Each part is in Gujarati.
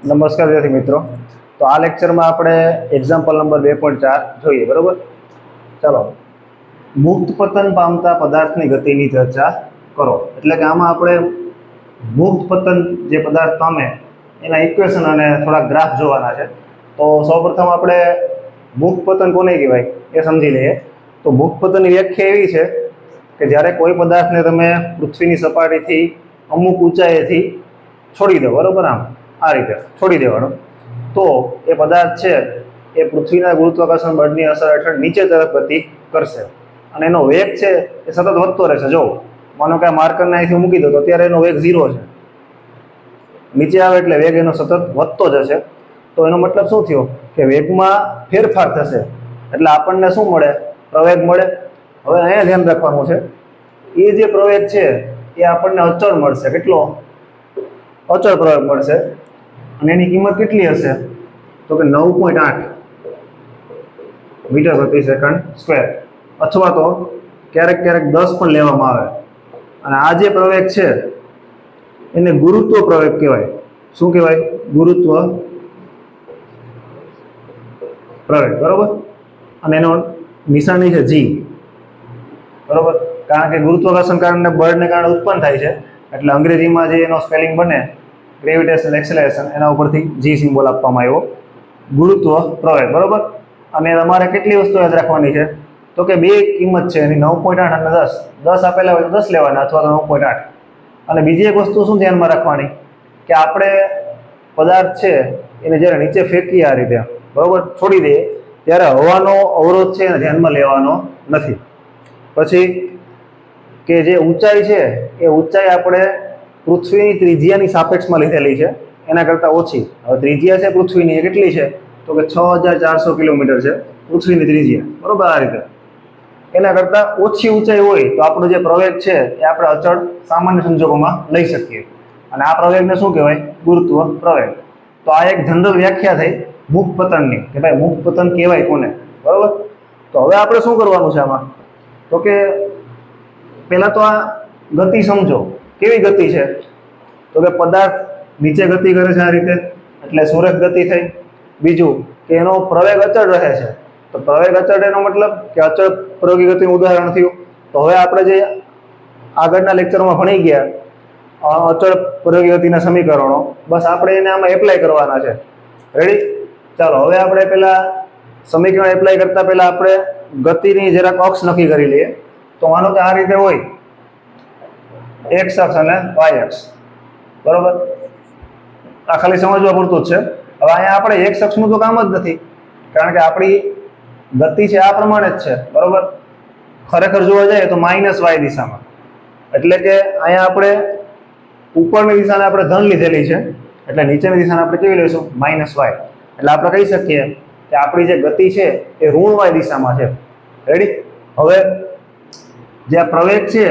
નમસ્કાર વિદ્યાર્થી મિત્રો। તો આ લેક્ચરમાં આપણે એક્ઝામ્પલ નંબર 2.4 જોઈએ, બરોબર। ચાલો, મુક્ત પતન પામતા પદાર્થની ગતિની ચર્ચા કરો। એટલે કે આમાં આપણે મુક્ત પતન જે પદાર્થ પામે એના ઇક્વેશન અને થોડા ગ્રાફ જોવાના છે। તો સૌપ્રથમ આપણે મુક્ત પતન કોને કહેવાય એ સમજી લઈએ। તો મુક્ત પતનની વ્યાખ્યા એવી છે કે જ્યારે કોઈ પદાર્થને તમે પૃથ્વીની સપાટીથી અમુક ઊંચાઈએથી છોડી દો, બરોબર, આમ આ રીતે છોડી દેવાનો, તો એ પદાર્થ છે એ પૃથ્વીના ગુરુત્વાકર્ષણ બળની અસર હેઠળ નીચે તરફ ગતિ કરશે અને એનો વેગ છે એ સતત વધતો રહેશે। જો માનો કે આ માર્કરને અહીંથી મૂકી દો તો અત્યારે એનો વેગ 0 છે, નીચે આવે એટલે વેગ એનો સતત વધતો જશે। તો એનો મતલબ શું થયો કે વેગમાં ફેરફાર થશે એટલે આપણને શું મળે? પ્રવેગ મળે। હવે અહીંયા ધ્યાન રાખવાનું છે, એ જે પ્રવેગ છે એ આપણને અચળ મળશે। કેટલો? અચળ પ્રવેગ મળશે। અને એની કિંમત કેટલી હશે? તો કે 9.8 મીટર પ્રતિ સેકન્ડ સ્ક્વેર, અથવા તો ક્યારેક ક્યારેક 10 પણ લેવામાં આવે। અને આ જે પ્રવેગ છે એને ગુરુત્વ પ્રવેગ કહેવાય। શું કહેવાય? ગુરુત્વ પ્રવેગ, બરોબર। અને એનો નિશાની છે જી, બરોબર, કારણ કે ગુરુત્વાકર્ષણ કારણે બળને કારણે ઉત્પન્ન થાય છે એટલે અંગ્રેજીમાં જે એનો સ્પેલિંગ બને ગ્રેવિટેશનલ એક્સેલરેશન, એના ઉપરથી જી સિમ્બોલ આપવામાં આવ્યો, ગુરુત્વ પ્રવેગ, બરોબર। અને તમારે કેટલી વસ્તુ યાદ રાખવાની છે? તો કે બે કિંમત છે એની, 9.8 અને 10। 10 આપેલા હોય તો 10 લેવાના અથવા તો 9.8। અને બીજી એક વસ્તુ શું ધ્યાનમાં રાખવાની કે આપણે પદાર્થ છે એને જ્યારે નીચે ફેંકીએ આ રીતે, બરોબર, છોડી દઈએ, ત્યારે હવાનો અવરોધ છે એને ધ્યાનમાં લેવાનો નથી। પછી કે જે ઊંચાઈ છે એ ઊંચાઈ આપણે પૃથ્વીની ત્રિજ્યાની સાપેક્ષમાં લીધેલી છે, એના કરતાં ઓછી। હવે ત્રિજ્યા છે પૃથ્વીની એ કેટલી છે? તો કે 6400 કિલોમીટર છે પૃથ્વીની ત્રિજ્યા, બરોબર, આ રીતે। એના કરતાં ઓછી ઊંચાઈ હોય તો આપણો જે પ્રવેગ છે એ આપણે અચળ સામાન્ય સંજોગોમાં લઈ શકીએ, અને આ પ્રવેગને શું કહેવાય? ગુરુત્વ પ્રવેગ। તો આ એક જનરલ વ્યાખ્યા થઈ મુક્ત પતનની કે ભાઈ મુક્ત પતન કહેવાય કોને, બરોબર। તો હવે આપણે શું કરવાનું છે આમાં? તો કે પહેલા તો આ ગતિ સમજો, કેવી ગતિ છે? તો કે પદાર્થ નીચે ગતિ કરે છે આ રીતે, એટલે સુરેખ ગતિ થઈ। બીજું કે એનો પ્રવેગ અચળ રહે છે, તો પ્રવેગ અચળ એનો મતલબ કે અચળ પ્રયોગી ગતિનું ઉદાહરણ થયું। તો હવે આપણે જે આગળના લેક્ચરમાં ભણી ગયા અચળ પ્રયોગી ગતિના સમીકરણો, બસ આપણે એને આમાં એપ્લાય કરવાના છે। રેડી? ચાલો, હવે આપણે પેલા સમીકરણ એપ્લાય કરતા પહેલા આપણે ગતિની જરાક અક્ષ નક્કી કરી લઈએ। તો માનો કે આ રીતે હોય x અક્ષ અને y અક્ષ, બરોબર, આ ખાલી સમજવા પૂરતું જ છે। હવે અહીંયા આપણે x અક્ષનું તો કામ જ નથી, કારણ કે આપણી ગતિ છે આ પ્રમાણે જ છે, બરોબર। ખરેખર જોવા જાય તો -y દિશામાં, એટલે કે અહીંયા આપણે ઉપરની દિશાને આપણે ધન લીધેલી છે, એટલે નીચેની દિશાને આપણે કેવી લઈશું? -y। એટલે આપણે કહી શકીએ કે આપણી જે ગતિ છે એ ઋણ y દિશામાં છે। રેડી? હવે જે આ પ્રવેગ છે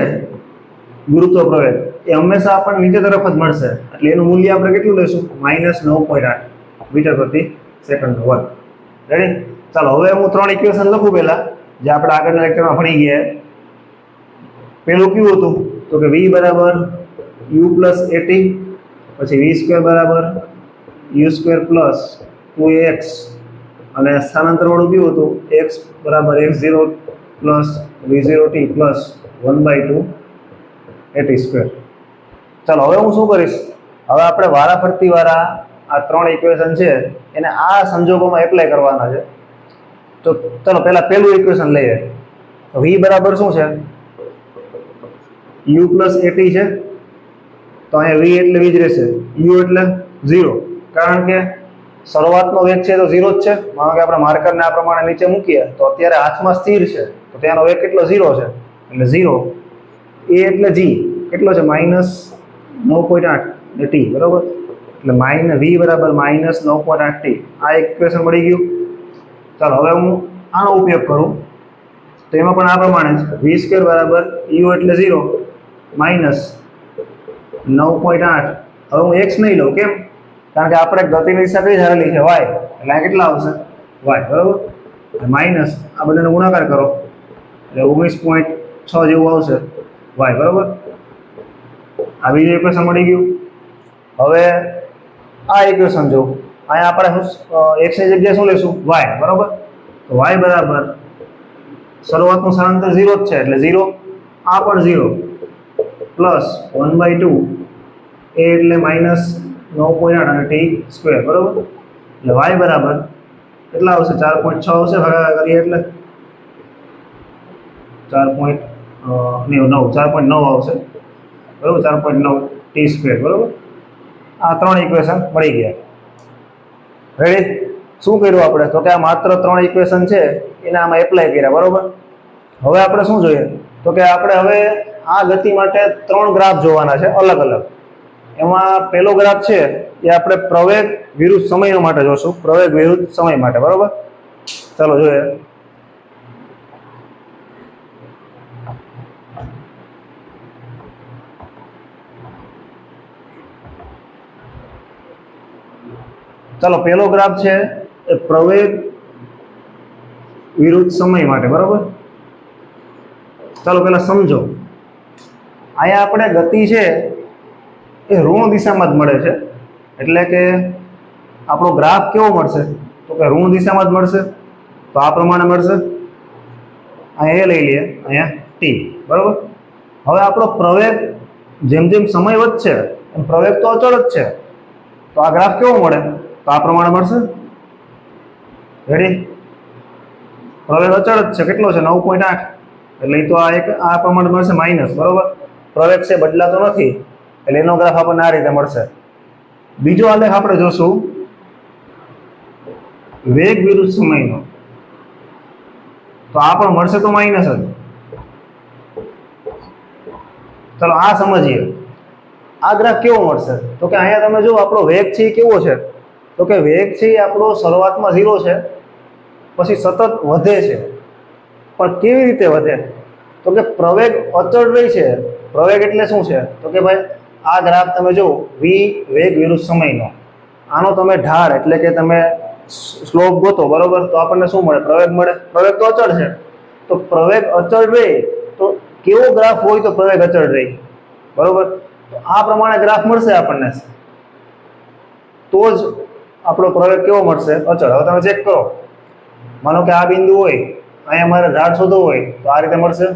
ગુરુત્વ પ્રવેગ એ હંમેશા આપણને નીચે તરફ જ મળશે, એટલે એનું મૂલ્ય આપણે કેટલું લઈશું? -9.8 મીટર પ્રતિ સેકન્ડ વર્ગ। રેડી? ચાલો, હવે હું 3 ઇક્વેશન લખું પહેલા, જે આપણે આગળના લેક્ચરમાં ભણી ગયા। પેલું કેવું હતું? તો કે v બરાબર u પ્લસ at, પછી v² બરાબર u² પ્લસ 2ax, અને સ્થાનાંતર વાળું કેવું હતું? x બરાબર x0 plus v0t plus 1/2 at²। ચાલો, હવે હું શું કરીશ? હવે આપણે વારાફરતી વાળા આ 3 ઇક્વેશન છે એને આ સંજોગોમાં એપ્લાય કરવાના છે। તો ચાલો પહેલા પહેલું ઇક્વેશન લઈએ। v બરાબર શું છે? u પ્લસ at છે, તો અહીંયા v એટલે v જ રહેશે, u એટલે 0, કારણ કે શરૂઆતનો વેગ છે તો 0 જ છે। માનો કે આપણે માર્કરને આ પ્રમાણે નીચે મૂકીએ તો અત્યારે હાથમાં સ્થિર છે, તો ત્યાંનો વેગ કેટલો? 0 છે, એટલે 0। a એટલે g કેટલો છે? -9.8 t, બરોબર, એટલે v બરાબર -9.8 t। આ ઇક્વેશન મળી ગયું। ચાલો, હવે હું આનો ઉપયોગ કરું તો એમાં પણ આ પ્રમાણે જ v² બરાબર u એટલે 0 -9.8। હવે હું x નહીં લઉં, કેમ? કારણ કે આપણે ગતિની દિશા કઈ ધારેલી છે? y, એટલે આ કેટલા આવશે? y, બરોબર, માઇનસ આ બધાનો ગુણાકાર કરો એટલે 19.6 જેવું આવશે y, બરોબર। આ બીજું ઇક્વેશન મળી ગયું। હવે આ ઇક્વેશન જો અહીંયા આપણે x ની જગ્યાએ શું લેશું y, બરોબર? તો y બરાબર શરૂઆતનું સ્થાનાંતર 0 જ છે એટલે 0, આ પણ 0 પ્લસ 1/2 a એટલે -9.8 અને t સ્ક્વેર, બરોબર? એટલે y બરાબર કેટલા આવશે? 4.6 આવશે, ભાગાકાર કરીએ એટલે 4.9 આવશે, બરોબર? 4.9 t સ્ક્વેર, બરોબર? આ ત્રણ ઇક્વેશન મળી ગયા. રેડી? શું કર્યું આપણે? તો કે આ માત્ર ત્રણ ઇક્વેશન છે એને આમાં એપ્લાય કર્યા, બરોબર? હવે આપણે શું જોઈએ? તો કે આપણે હવે આ ગતિ માટે ત્રણ ગ્રાફ જોવાના છે અલગ અલગ. એમાં પહેલો ગ્રાફ છે એ આપણે પ્રવેગ વિરુદ્ધ સમય માટે જોશું, પ્રવેગ વિરુદ્ધ સમય માટે, બરોબર? ચાલો જોઈએ. ચાલો પહેલો ગ્રાફ છે એ પ્રવેગ વિરુદ્ધ સમય માટે, બરોબર? ચાલો પહેલા સમજો. અહીંયા આપણે ગતિ છે એ ઋણ દિશામાં જ મળે છે, એટલે કે આપણો ગ્રાફ કેવો મળશે? તો કે ઋણ દિશામાં જ મળશે. તો આ પ્રમાણે મળશે. અહીંયા એ લઈ લઈએ, અહીંયા t, બરોબર? હવે આપણો પ્રવેગ જેમ જેમ સમય વધશે એમ પ્રવેગ તો અચળ જ છે. તો આ ગ્રાફ કેવો મળે? તો આ પ્રમાણે મળશે. રેડી? પ્રવેગ અચળ જ છે, કેટલો છે? 9.8. એટલે તો આ પ્રમાણે મળશે માઇનસ, બરોબર? પ્રવેગ છે બદલાતો નથી એટલે એનો ગ્રાફ આપણને આ રીતે મળશે. બીજો આલેખ આપણે જોશું વેગ વિરુદ્ધ સમયનો. તો આ પણ મળશે તો માઇનસ જ. ચલો આ સમજીએ. આ ગ્રાફ કેવો મળશે? તો કે અહીંયા તમે જો આપણો વેગ છે એ કેવો છે? તો કે વેગ છે એ આપણો શરૂઆતમાં 0 છે, પછી સતત વધે છે. પણ કેવી રીતે વધે? તો કે પ્રવેગ અચળ રહે છે. પ્રવેગ એટલે શું છે? તો કે ભાઈ આ ગ્રાફ તમે જો v વેગ વિરુદ્ધ સમયનો, આનો તમે ઢાળ એટલે કે તમે સ્લોપ ગોતો, બરોબર? તો આપણને શું મળે? પ્રવેગ મળે. પ્રવેગ તો અચળ છે. તો પ્રવેગ અચળ રહે તો કેવો ગ્રાફ હોય તો પ્રવેગ અચળ રહે, બરોબર? તો આ પ્રમાણે ગ્રાફ મળશે આપણને, તો જ આપણો પ્રવેગ કેવો મળશે? અચળ. હવે તમે ચેક કરો. માનો કે આ બિંદુ હોય, અહીંયા મારે ઢાળ શોધવો હોય તો આ રીતે મળશે.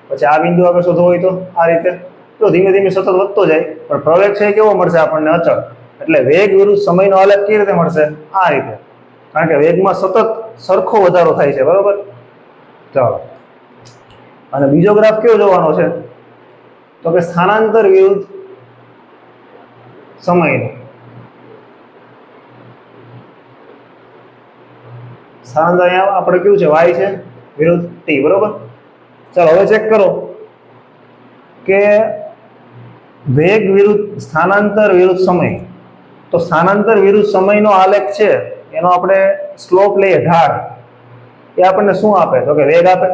પછી આ બિંદુ આગળ શોધવો હોય તો આ રીતે. તો ધીમે ધીમે સતત વધતો જાય, પણ પ્રવેગ છે કેવો મળશે આપણને? અચળ. એટલે વેગ વિરુદ્ધ સમયનો આલેખ કેવી રીતે મળશે? આ રીતે. કારણ કે વેગમાં સતત સરખો વધારો થાય છે, બરોબર? ચાલો, અને બીજો ગ્રાફ કેવો જોવાનો છે? તો કે સ્થાનાંતર વિરુદ્ધ સમયનો. સ્થાનાંતર અહીંયા આપણે કેવું છે? y છે વિરુદ્ધ t, બરોબર? ચાલો હવે ચેક કરો કે વેગ વિરુદ્ધ સ્થાનાંતર વિરુદ્ધ સમય. તો સ્થાનાંતર વિરુદ્ધ સમયનો આલેખ છે એનો આપણે સ્લોપ લઈએ, ઢાળ. એ આપણને શું આપે? તો કે વેગ આપે.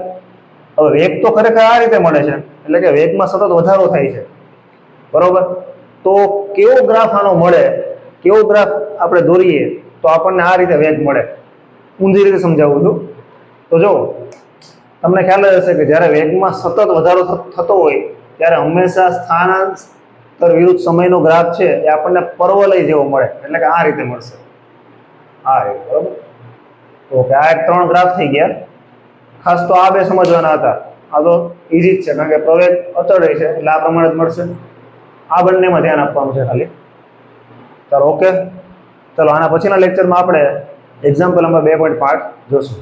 હવે વેગ તો ખરેખર આ રીતે મળે છે, એટલે કે વેગમાં સતત વધારો થાય છે, બરોબર? તો કેવો ગ્રાફ આનો મળે? કેવો ગ્રાફ આપણે દોરીએ તો આપણને આ રીતે વેગ મળે? ઊંધી રીતે સમજાવું છું. તો જો તમને ખ્યાલ જ હશે કે જ્યારે વેગમાં સતત વધારો થતો હોય ત્યારે હંમેશા સ્થાનાંતર વિરુદ્ધ સમયનો ગ્રાફ છે એ આપણને પરવલય જેવો મળે, એટલે કે આ રીતે મળશે. આ રીતે, બરોબર? ઓકે, આ એક ત્રણ ગ્રાફ થઈ ગયા. ખાસ તો આ બે સમજવાના હતા. આ તો ઈઝી જ છે કારણ કે પ્રવેગ અચળ રહે છે એટલે આ પ્રમાણે જ મળશે. આ બંનેમાં ધ્યાન આપવાનું છે ખાલી. ચાલો ઓકે. ચાલો આના પછીના લેક્ચરમાં આપણે એક્ઝામ્પલ નંબર 2.5 જોશું.